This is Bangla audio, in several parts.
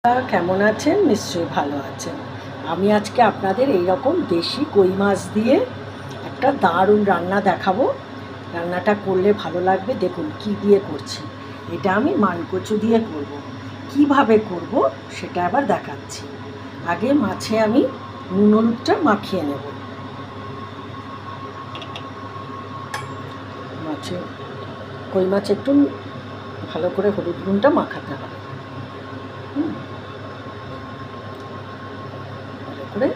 কেমন আছেন? নিশ্চয়ই ভালো আছেন। আমি আজকে আপনাদের এই রকম দেশি কই মাছ দিয়ে একটা দারুণ রান্না দেখাবো। রান্নাটা করলে ভালো লাগবে। দেখুন কি দিয়ে করছি। এটা আমি মানকচু দিয়ে করব। কিভাবে করব সেটা আবার দেখাচ্ছি। আগে মাছে আমি নুন হলুদটা মাখিয়ে নেব। মাছে কই মাছ একটু ভালো করে হলুদ নুনটা মাখাতে হবে। ভালো করে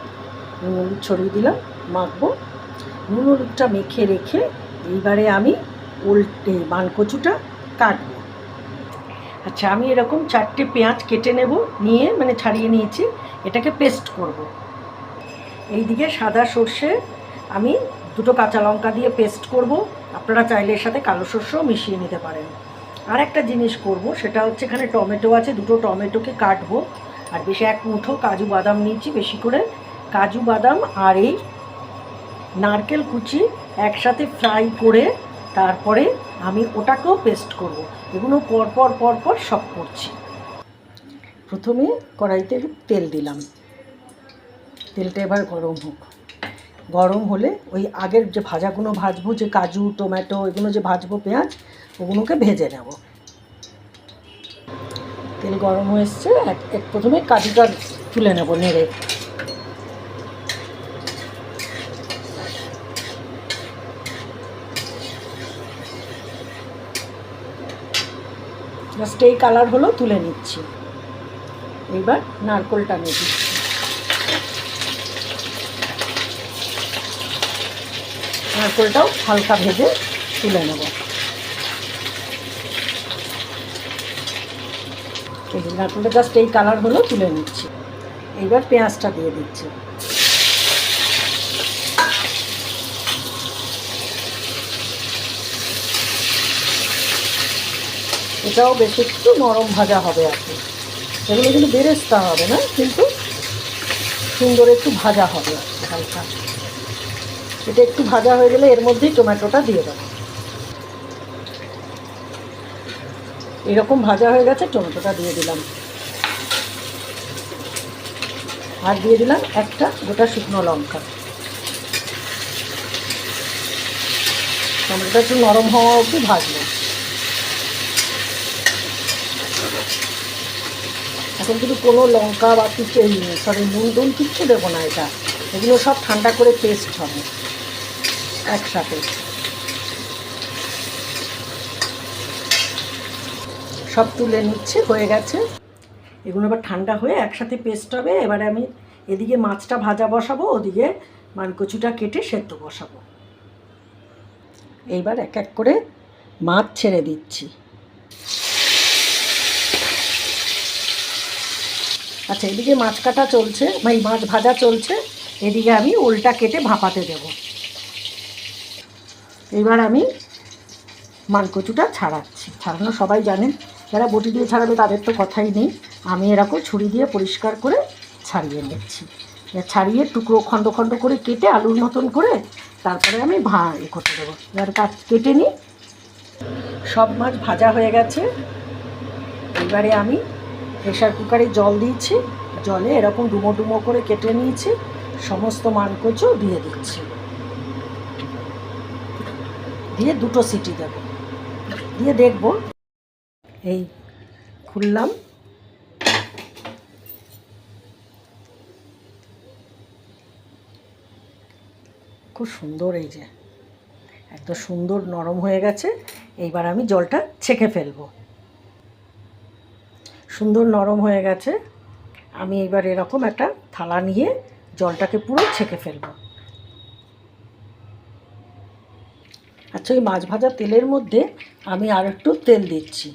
নুন হলুদ ছড়িয়ে দিলাম, মাখবো। নুন হলুদটা মেখে রেখে এইবারে আমি মানকচুটা কাটবো। আচ্ছা, আমি এরকম 4টে পেঁয়াজ কেটে নেব, নিয়ে ছাড়িয়ে নিয়েছি। এটাকে পেস্ট করব। এইদিকে সাদা সর্ষে আমি 2টো কাঁচা লঙ্কা দিয়ে পেস্ট করব। আপনারা চাইলে এর সাথে কালো সর্ষেও মিশিয়ে নিতে পারেন। আর একটা জিনিস করব, সেটা হচ্ছে এখানে টমেটো আছে, 2টো টমেটোকে কাটবো। আর বেশি 1 মুঠো কাজু বাদাম নিয়েছি, বেশি করে কাজু বাদাম আর এই নারকেল কুচি একসাথে ফ্রাই করে তারপরে আমি ওটাকেও পেস্ট করব। এগুলো পরপর সব করছি। প্রথমে কড়াইতে তেল দিলাম, তেলটা এবার গরম হোক। গরম হলে ওই আগের যে ভাজাগুলো ভাজবো, যে কাজু টমেটো এগুলো যে ভাজবো পেঁয়াজ, ওগুলোকে ভেজে নেব। তেল গরম হয়ে এসছে, প্রথমে কাজুটা তুলে নেব নেড়ে। জাস্ট এই কালার হলো, তুলে নিচ্ছি। এইবার নারকেলটা নিয়ে দিচ্ছি। নারকেলটাও হালকা ভেজে তুলে নেব। এই যে নারকেলটা জাস্ট এই কালার হলো, তুলে নিচ্ছি। এইবার পেঁয়াজটা দিয়ে দিচ্ছি। এটাও বেশ একটু নরম ভাজা হবে আর কি। এগুলো কিন্তু বেরেস্তা হবে না, কিন্তু সুন্দর একটু ভাজা হবে আর কি, হালকা। এটা একটু ভাজা হয়ে গেলে এর মধ্যেই টমেটোটা দিয়ে দেবো। এরকম ভাজা হয়ে গেছে, টমেটোটা দিয়ে দিলাম। আর দিয়ে দিলাম একটা গোটা শুকনো লঙ্কা। টমেটোটা একটু নরম হওয়া অবধি ভাজবো। এখন কিন্তু কোনো লঙ্কা বা কিছু নুন টুন কিচ্ছু দেবো না। এগুলো সব ঠান্ডা করে পেস্ট হবে একসাথে। সব তুলে নিচ্ছে, হয়ে গেছে। এগুলো এবার ঠান্ডা হয়ে একসাথে পেস্ট হবে। এবারে আমি এদিকে মাছটা ভাজা বসাবো, ওদিকে মানকচুটা কেটে সেদ্ধ বসাবো। এইবার এক এক করে মাছ ছেড়ে দিচ্ছি। আচ্ছা, এদিকে মাছ কাটা চলছে, মাছ ভাজা চলছে। এদিকে আমি ওলটা কেটে ভাপাতে দেব। এইবার আমি মানকচুটা ছাড়াচ্ছি। ছাড়ানো সবাই জানেন, যারা বটি দিয়ে ছাড়াবে তাদের তো কথাই নেই। আমি এরকম ছুরি দিয়ে পরিষ্কার করে ছাড়িয়ে নিচ্ছি। ছাড়িয়ে টুকরো খণ্ড খণ্ড করে কেটে আলুর মতন করে তারপরে আমি করতে দেবো। এবার কেটে নিই। সব মাছ ভাজা হয়ে গেছে। এবারে আমি প্রেশার কুকারে জল দিয়েছি। জলে এরকম ডুমো ডুমো করে কেটে নিয়েছি। সমস্ত মানকচু দিয়ে দিচ্ছি, দিয়ে 2টো সিটি দেব। দিয়ে দেখব। এই খুললাম। খুব সুন্দর, এই যে একদম সুন্দর নরম হয়ে গেছে। এইবার আমি জলটা ছেঁকে ফেলবো। সুন্দর নরম হয়ে গেছে। আমি এবার এরকম একটা থালা নিয়ে জলটাকে পুরো ছেঁকে ফেলবো। আচ্ছা, ওই মাছ ভাজা তেলের মধ্যে আমি আর একটু তেল দিচ্ছি।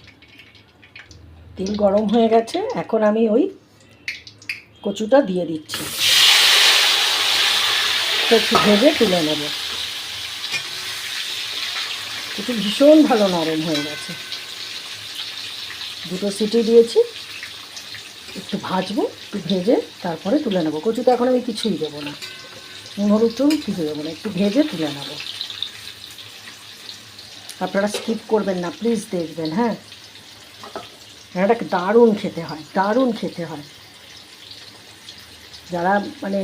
তেল গরম হয়ে গেছে। এখন আমি ওই কচুটা দিয়ে দিচ্ছি। একটু ভেজে তুলে নেব। একটু ভীষণ ভালো নরম হয়ে গেছে। 2টো সিটি দিয়েছি। একটু ভাজবো, একটু ভেজে তারপরে তুলে নেবো। কচুটা এখন আমি কিছুই দেবো না, নুন হলুদ টুন কিছু দেবো না, একটু ভেজে তুলে নেবো। আপনারা স্কিপ করবেন না প্লিজ, দেখবেন। হ্যাঁ, রান্নাটা দারুণ খেতে হয়, দারুণ খেতে হয়। যারা মানে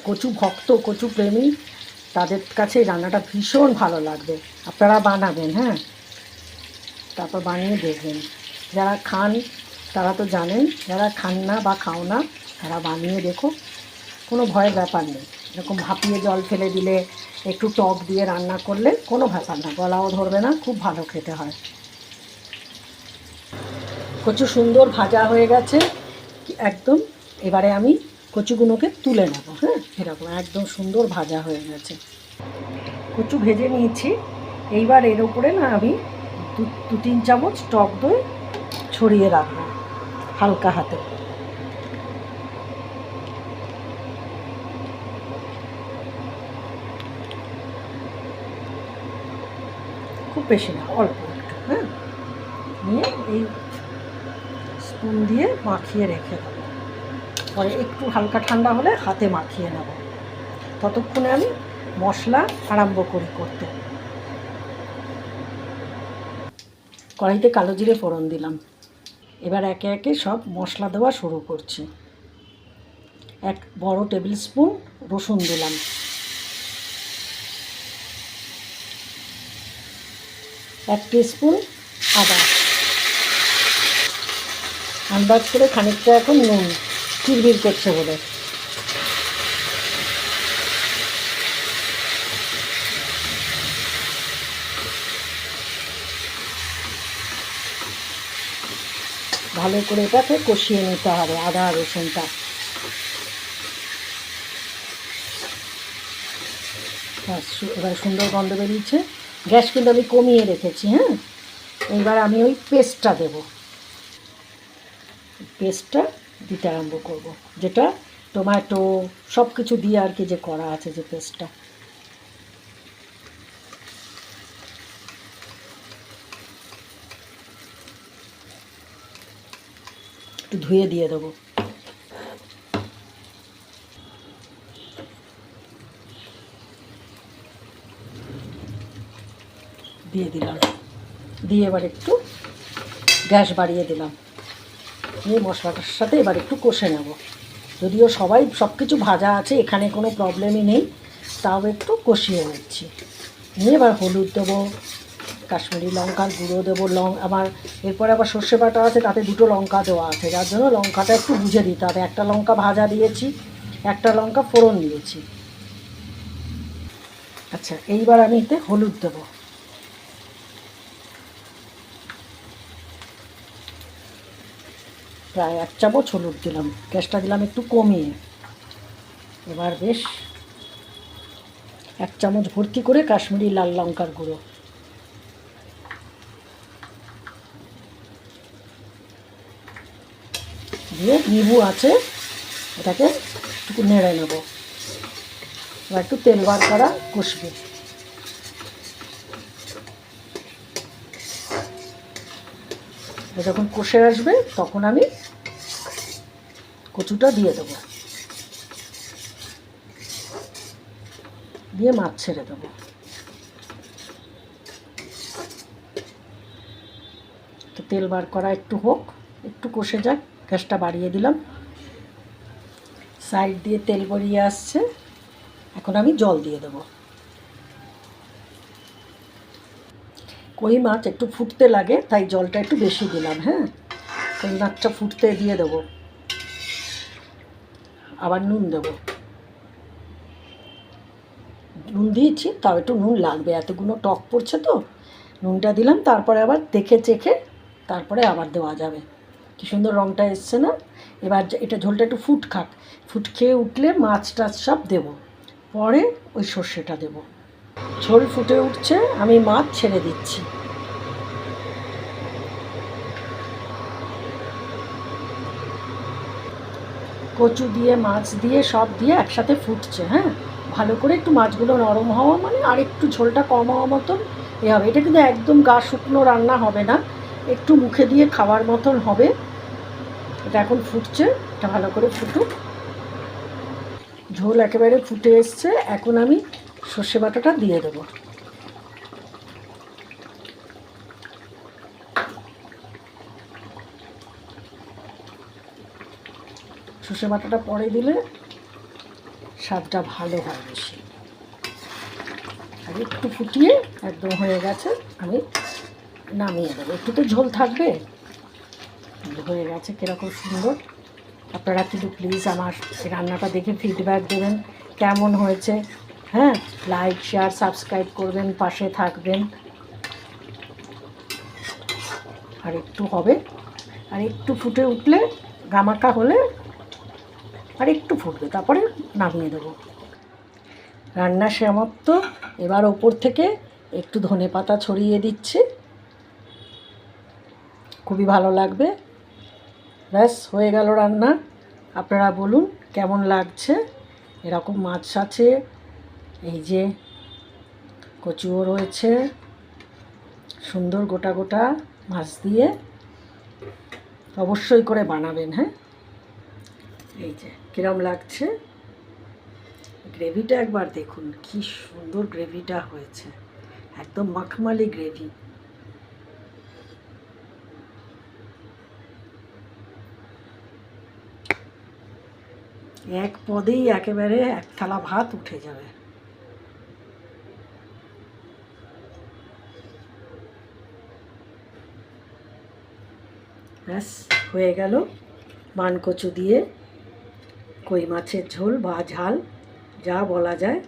কচু ভক্ত, কচু প্রেমী, তাদের কাছে এই রান্নাটা ভীষণ ভালো লাগবে। আপনারা বানাবেন, হ্যাঁ, তারপর বানিয়ে দেখবেন। যারা খান তারা তো জানেন, যারা খান না বা খাও না তারা বানিয়ে দেখো, কোনো ভয়ের ব্যাপার নেই। এরকম ভাপিয়ে জল ফেলে দিলে, একটু টক দিয়ে রান্না করলে কোনো ব্যাপার না, গলাও ধরবে না, খুব ভালো খেতে হয়। কচু সুন্দর ভাজা হয়ে গেছে একদম। এবারে আমি কচুগুলোকে তুলে নেব, হ্যাঁ, এরকম একদম সুন্দর ভাজা হয়ে গেছে। কচু ভেজে নিয়েছি। এইবার এর উপরে না আমি 2-3 চামচ টক দই ছড়িয়ে রাখবো হালকা হাতে। খুব বেশি না, অল্প একটু, হ্যাঁ, নিয়ে এই স্পুন দিয়ে মাখিয়ে রেখে দেবো। পরে একটু হালকা ঠান্ডা হলে হাতে মাখিয়ে নেব। ততক্ষণে আমি মশলা আরম্ভ করি করতে। কড়াইতে কালো জিরে ফোড়ন দিলাম। এবার একে একে সব মশলা দেওয়া শুরু করছি। 1 বড় টেবিল স্পুন রসুন দিলাম, 1 টিস্পুন আদা, আন্দাজ করে খানিকটা এখন নুন, চিরবির করছে বলে। ভালো করে এটাকে কষিয়ে নিতে হবে আদা রসুনটা। এবার সুন্দর গন্ধ বেরিয়েছে। গ্যাস কিন্তু আমি কমিয়ে রেখেছি, হ্যাঁ। এবার আমি ওই পেস্টটা দেব, পেস্টটা দিতে আরম্ভ করব, যেটা টমেটো সব কিছু দিয়ে আর কি যে করা আছে, যে পেস্টটা। একটু ধুয়ে দিয়ে দেবো। দিয়ে দিলাম, দিয়ে এবার একটু গ্যাস বাড়িয়ে দিলাম। দিয়ে মশলাটার সাথে এবার একটু কষে নেব। যদিও সবাই সব কিছু ভাজা আছে, এখানে কোনো প্রবলেমই নেই, তাও একটু কষিয়ে নিচ্ছি। নিয়ে এবার হলুদ দেবো, কাশ্মীরি লঙ্কার গুঁড়ো দেবো, আমার এরপরে আবার সর্ষে বাটা আছে, তাতে 2টো লঙ্কা দেওয়া আছে, যার জন্য লঙ্কাটা একটু বুঝে দিতে হবে। 1টা লঙ্কা ভাজা দিয়েছি, 1টা লঙ্কা ফোড়ন দিয়েছি। আচ্ছা, এইবার আমি এতে হলুদ দেবো, প্রায় 1 চামচ হলুদ দিলাম। গ্যাসটা দিলাম একটু কমিয়ে। এবার বেশ 1 চামচ ভর্তি করে কাশ্মীরি লাল লঙ্কার গুঁড়ো, দিয়ে নিবু আছে, এটাকে একটু নেড়ে নেব। এবার একটু তেল বার করা কষবে। যখন কষে আসবে তখন আমি কচুটা দিয়ে দেবো, দিয়ে মাছ ছেড়ে দেবো। তো তেল বার করা একটু হোক, একটু কষে যাক, গ্যাসটা বাড়িয়ে দিলাম। সাইড দিয়ে তেল বেরিয়ে আসছে, এখন আমি জল দিয়ে দেবো। কই মাছ একটু ফুটতে লাগে, তাই জলটা একটু বেশি দিলাম, হ্যাঁ। কই মাছটা ফুটতে দিয়ে দেবো। আবার নুন দেবো, নুন দিয়েছি, তাও একটু নুন লাগবে, এতগুলো টক পড়ছে তো নুনটা দিলাম। তারপরে আবার দেখে চেখে তারপরে আবার দেওয়া যাবে। কি সুন্দর রঙটা এসছে না? এবার এটা ঝোলটা একটু ফুট খেয়ে উঠলে মাছ টাছ সব দেবো, পরে ওই সর্ষেটা দেবো। ঝোল ফুটে উঠছে, আমি মাছ ছেড়ে দিচ্ছি। কচু দিয়ে মাছ দিয়ে সব দিয়ে একসাথে ফুটছে, হ্যাঁ। ভালো করে একটু মাছগুলো নরম হওয়া মানে আর একটু ঝোলটা কম হওয়া মতন এ হবে। এটা কিন্তু একদম গা শুকনো রান্না হবে না, একটু মুখে দিয়ে খাওয়ার মতন হবে। এটা এখন ফুটছে, এটা ভালো করে ফুটুক। ঝোল একেবারে ফুটে এসছে, এখন আমি সর্ষে বাটাটা দিয়ে দেবো। সর্ষে বাটাটা পরে দিলে স্বাদটা ভালো হয় বেশি। আর একটু ফুটিয়ে একদম হয়ে গেছে, আমি নামিয়ে দেবো। একটু তো ঝোল থাকবে। হয়ে গেছে কীরকম সুন্দর। আপনারা কিন্তু প্লিজ আমার রান্নাটা দেখে ফিডব্যাক দেবেন কেমন হয়েছে। হ্যাঁ, লাইক শেয়ার সাবস্ক্রাইব করবেন, পাশে থাকবেন। আর একটু হবে, আর একটু ফুটে উঠলে গামাকা হলে আর একটু ফুটবে, তারপরে নামিয়ে দেবো। রান্না সমাপ্ত। এবার ওপর থেকে একটু ধনেপাতা ছড়িয়ে দিচ্ছি, খুবই ভালো লাগবে। ব্যাস হয়ে গেল রান্না। আপনারা বলুন কেমন লাগছে। এরকম মাছ আছে, এই যে কচুও রয়েছে, সুন্দর গোটা গোটা মাছ দিয়ে অবশ্যই করে বানাবেন। হ্যাঁ, এই যে কিরম লাগছে গ্রেভিটা একবার দেখুন, কি সুন্দর গ্রেভিটা হয়েছে, একদম মাখমালি গ্রেভি। এক পদেই একেবারে এক থালা ভাত উঠে যাবে। ব্যাস হয়ে গেল মানকচু দিয়ে কই মাছের ঝোল বা ঝাল, যা বলা যায়।